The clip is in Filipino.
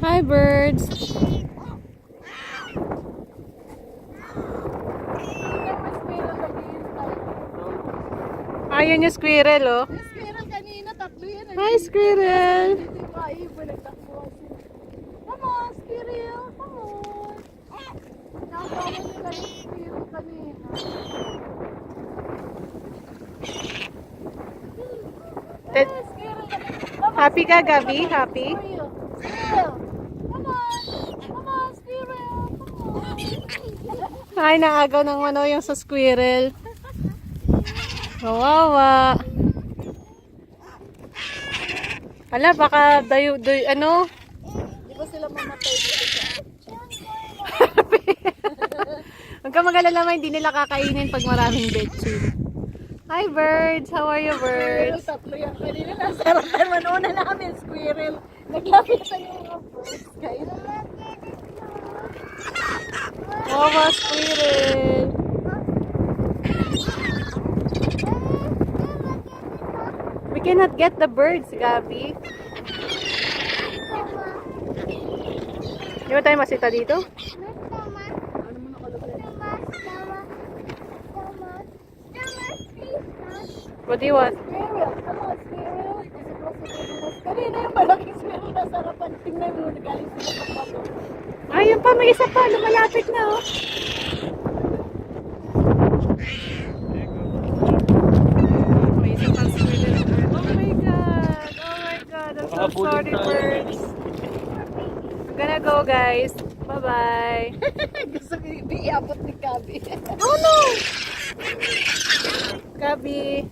Hi, birds. Ayun yung squirrel, oh. Yung squirrel kanina, tatlo yan. Hi, squirrel. Come on, squirrel. Come on. Nakagawa nila yung squirrel kanina. Squirrel kanina. Happy ka, Gabi? Happy? Squirrel. Come on. Come on, squirrel. Come on. Ay, naagaw ng ano yung sa squirrel. Kawawa. Ala, baka ano? Di ba sila mamatay dito sa... Huwag ka mag-alala, hindi nila kakainin pag maraming betchin. Hi, birds. How are you, birds? Tatlo yan. Kanina nasa harapan. Manuna namin, squirrel. Naglapitan yung mga birds. Kaya Kawawa, squirrel. We cannot get the birds, Gabi. Di ba tayo masita dito? What do you want? squirrel. Come on, squirrel. Is it possible? Kanina yung malaking squirrel nasa harapan. Tingnan mo, nagaling sila sa pato. Ayun pa, may isa pa. Lumalapit na, oh. May isa pang squirrel. Oh my God. Oh my God. I'm so sorry, birds. I'm gonna go, guys. Bye-bye. Gusto ko iabot ni Gabi. Oh no! Gabi.